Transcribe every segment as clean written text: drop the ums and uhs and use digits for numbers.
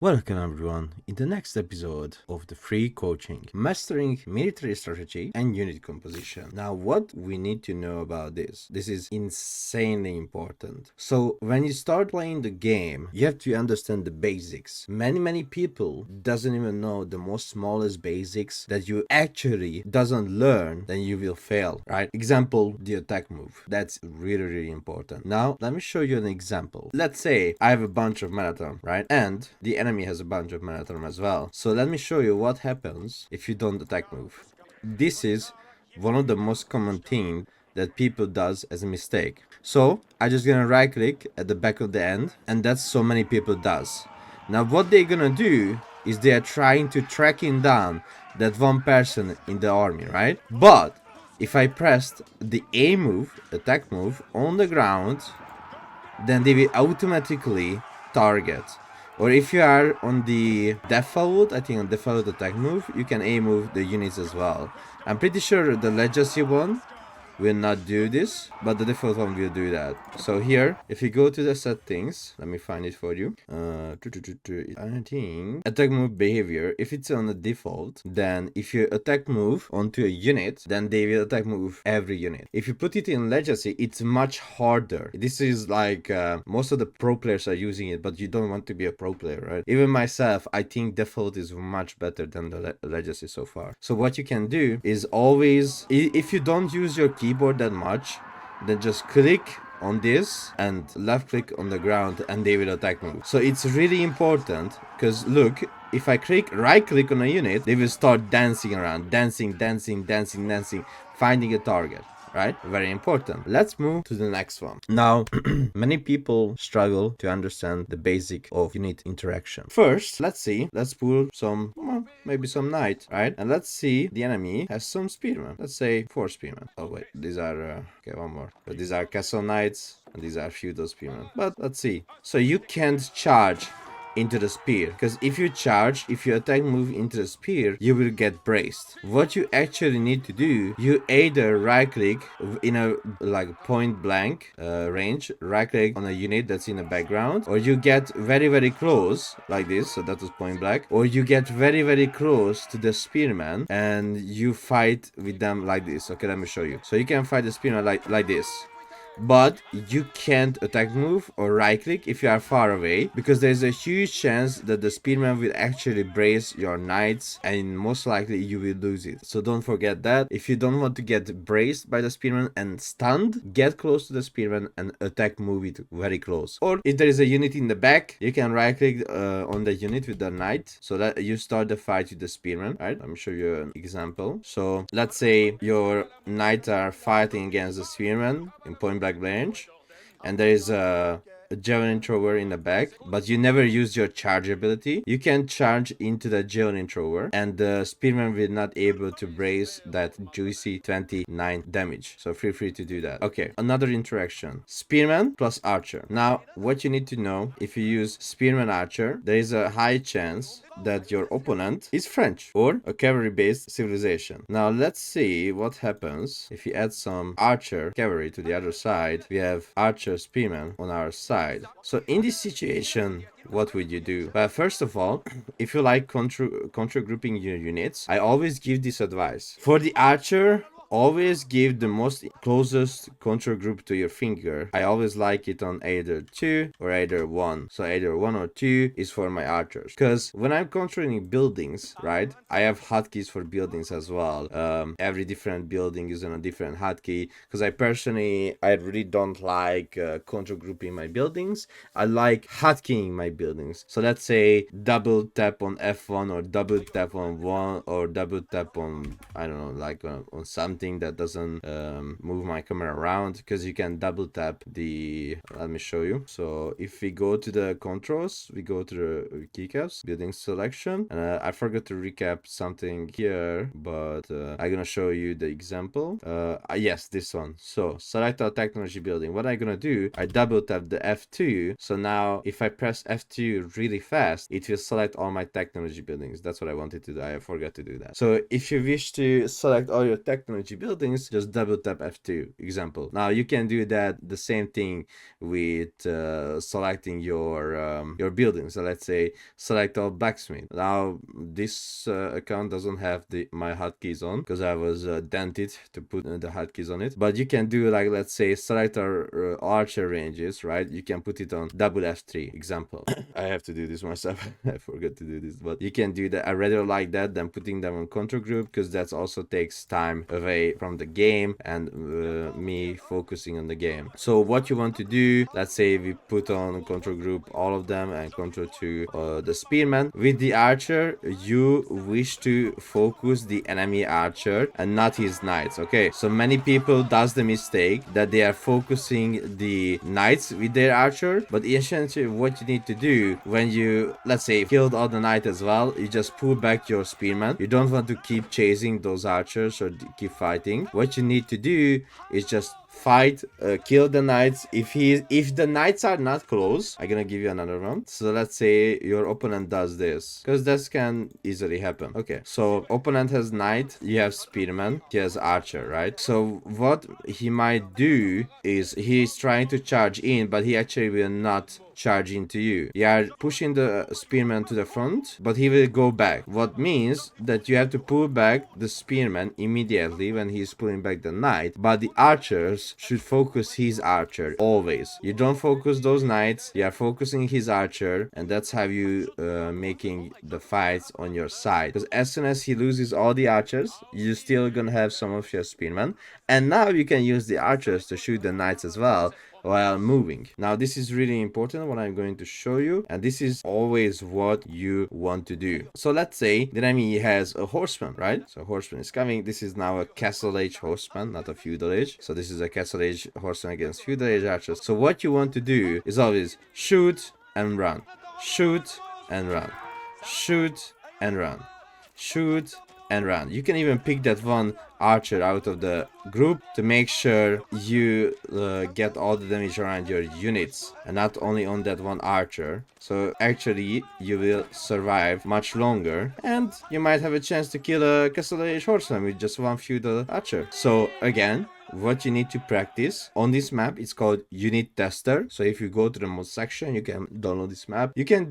Welcome everyone in the next episode of the free coaching, mastering military strategy and unit composition. Now what we need to know about this is insanely important. So when you start playing the game, you have to understand the basics. Many people doesn't even know the most smallest basics that you actually doesn't learn, then you will fail, right? Example, the attack move. That's really important. Now let me show you an example. Let's say I have a bunch of marathon, right? And the enemy has a bunch of marathon as well. So let me show you what happens if you don't attack move. This is one of the most common things that people does as a mistake. So I just gonna right click at the back of the end, and that's so many people does. Now what they're gonna do is they are trying to tracking down that one person in the army, right? But if I pressed the A move, attack move, on the ground, then they will automatically target. Or if you are on the default, I think on default attack move, you can A move the units as well. I'm pretty sure the legacy one will not do this, but the default one will do that. So here, if you go to the settings, let me find it for you. I think attack move behavior, if it's on the default, then if you attack move onto a unit, then they will attack move every unit. If you put it in legacy, it's much harder. This is like most of the pro players are using it, but you don't want to be a pro player, right? Even myself, I think default is much better than the legacy so far. So what you can do is always, if you don't use your keyboard that much, then just click on this and left click on the ground and they will attack move. So it's really important because look, if I right click on a unit, they will start dancing around, dancing, finding a target. Right? Very important. Let's move to the next one. Now, many people struggle to understand the basic of unit interaction. First, let's pull some, maybe some knight, right? And let's see the enemy has some spearmen. Let's say 4 spearmen. Oh wait, these are, okay, one more. But these are castle knights and these are feudal spearmen. But let's see. So you can't charge into the spear, because if you attack move into the spear, you will get braced. What you actually need to do, you either right click in a like point blank range, right click on a unit that's in the background, or you get very close like this, so that was point blank, or you get very close to the spearman and you fight with them like this. Okay, let me show you. So you can fight the spearman like this, but you can't attack move or right click if you are far away, because there's a huge chance that the spearman will actually brace your knights and most likely you will lose it. So don't forget that. If you don't want to get braced by the spearman and stunned, get close to the spearman and attack move it very close. Or if there is a unit in the back, you can right click on the unit with the knight so that you start the fight with the spearman. Right, let me show you an example. So let's say your knights are fighting against the spearman in point blank range, and there is a javelin thrower in the back, but you never use your charge ability. You can charge into the javelin thrower and the spearman will not able to brace that juicy 29 damage. So feel free to do that. Okay, another interaction. Spearman plus archer. Now, what you need to know, if you use spearman archer, there is a high chance that your opponent is French or a cavalry-based civilization. Now let's see what happens if you add some archer cavalry to the other side. We have archer spearman on our side. So in this situation, what would you do? Well, first of all, if you like contra grouping your units, I always give this advice. For the archer, always give the most closest control group to your finger. I always like it on either 2 or either 1. So either 1 or 2 is for my archers. Because when I'm controlling buildings, right, I have hotkeys for buildings as well. Every different building is on a different hotkey. Because I really don't like control grouping my buildings. I like hotkeying my buildings. So let's say double tap on F1 or double tap on 1 or double tap on, I don't know, like on something that doesn't move my camera around, because you can double tap the, let me show you. So if we go to the controls, we go to the keycaps, building selection, and I forgot to recap something here, but I'm gonna show you the example. Yes, this one. So select our technology building. What I'm gonna do, I double tap the F2, so now if I press F2 really fast, it will select all my technology buildings. That's what I wanted to do. I forgot to do that. So if you wish to select all your technology strategy buildings, just double tap F2, example. Now you can do that the same thing with selecting your buildings. So let's say select all blacksmith. Now this account doesn't have my hotkeys on because I was dented to put the hotkeys on it. But you can do like, let's say select our archer ranges, right? You can put it on double F3, example. I have to do this myself. I forgot to do this, but you can do that. I rather like that than putting them on control group, because that also takes time away from the game and me focusing on the game. So what you want to do, let's say we put on control group all of them and control to the spearman. With the archer, you wish to focus the enemy archer and not his knights. Okay, so many people does the mistake that they are focusing the knights with their archer, but essentially what you need to do when you, let's say, killed all the knights as well, you just pull back your spearman. You don't want to keep chasing those archers or keep fighting. What you need to do is just fight, kill the knights. If the knights are not close, I'm gonna give you another one. So let's say your opponent does this, because this can easily happen. Okay, so opponent has knight, you have spearman, he has archer, right? So what he might do is he's trying to charge in, but he actually will not charge into you. You are pushing the spearman to the front, but he will go back. What means that you have to pull back the spearman immediately when he's pulling back the knight, but the archers should focus his archer always. You don't focus those knights, you are focusing his archer, and that's how you making the fights on your side. Because as soon as he loses all the archers, you're still gonna have some of your spearmen, and now you can use the archers to shoot the knights as well while moving. Now this is really important what I'm going to show you, and this is always what you want to do. So let's say the enemy has a horseman, right? So horseman is coming. This is now a castle age horseman, not a feudal age. So this is a castle age horseman against feudal age archers. So what you want to do is always shoot and run, shoot and run, shoot and run, shoot and run. You can even pick that one archer out of the group to make sure you get all the damage around your units and not only on that one archer. So actually you will survive much longer, and you might have a chance to kill a castle age horseman with just one feudal archer. So again, what you need to practice on this map, it's called unit tester. So if you go to the mod section, you can download this map. You can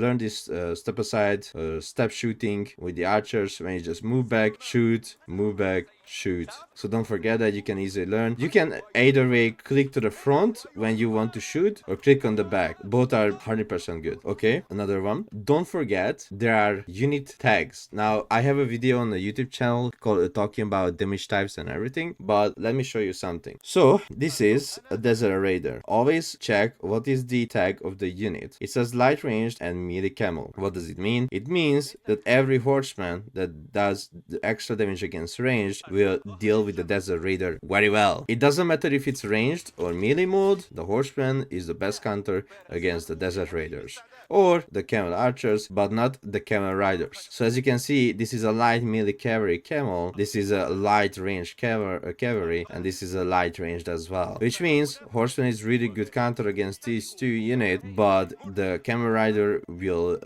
learn this step aside, step shooting with the archers, when you just move back, shoot, move back, shoot. So don't forget that you can easily learn. You can either way click to the front when you want to shoot, or click on the back. Both are 100% good. Okay, another one. Don't forget there are unit tags. Now I have a video on the YouTube channel called talking about damage types and everything, but let me show you something. So this is a desert raider. Always check what is the tag of the unit. It says light ranged and melee camel. What does it mean? It means that every horseman that does the extra damage against ranged will deal with the desert raider very well. It doesn't matter if it's ranged or melee mode, the horseman is the best counter against the desert raiders or the camel archers, but not the camel riders. So as you can see, this is a light melee cavalry camel, this is a light ranged cavalry, and this is a light ranged as well, which means horseman is really good counter against these two units, but the camel rider will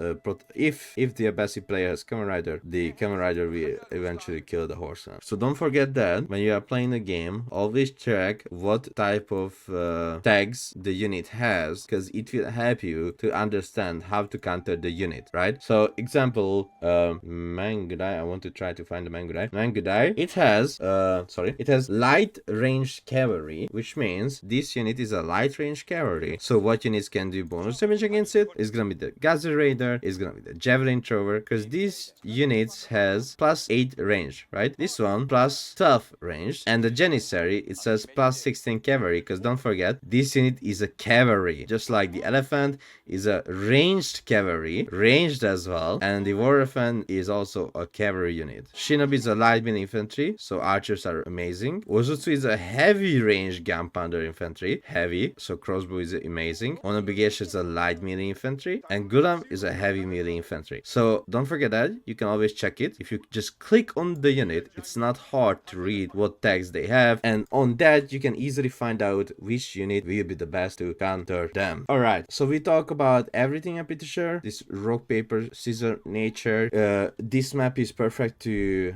if the basic player has camel rider, the camel rider will eventually kill the horseman. So don't forget that when you are playing the game, always check what type of tags the unit has, because it will help you to understand how to counter the unit, right? So example, Mangudai, I want to try to find the Mangudai. It has light ranged cavalry, which means this unit is a light ranged cavalry. So what units can do bonus damage against it is gonna be the Gazer Raider, is gonna be the Javelin Thrower, because these units has +8 range, right? This one +12 range, and the Janissary, it says +16 cavalry, because don't forget, this unit is a cavalry, just like the elephant is a ranged cavalry, ranged as well, and the war elephant is also a cavalry unit. Shinobi is a light melee infantry, so archers are amazing. Ozutsu is a heavy ranged gunpowder infantry, heavy, so crossbow is amazing. Onobigeshi is a light melee infantry, and Gulam is a heavy melee infantry. So don't forget that, you can always check it. If you just click on the unit, it's not hard to read what tags they have, and on that you can easily find out which unit will be the best to counter them. Alright, so we talk about everything thing I'm pretty sure. This rock, paper, scissor nature. This map is perfect to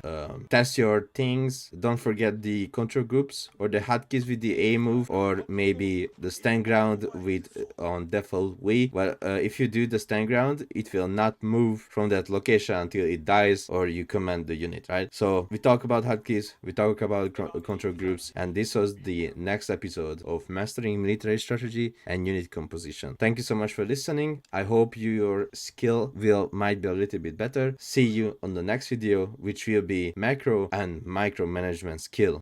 test your things. Don't forget the control groups or the hotkeys with the A move, or maybe the stand ground with on default V. Well, if you do the stand ground, it will not move from that location until it dies or you command the unit, right? So we talk about hotkeys, we talk about control groups, and this was the next episode of Mastering Military Strategy and Unit Composition. Thank you so much for listening. I hope your skill might be a little bit better. See you on the next video, which will be macro and micro management skill.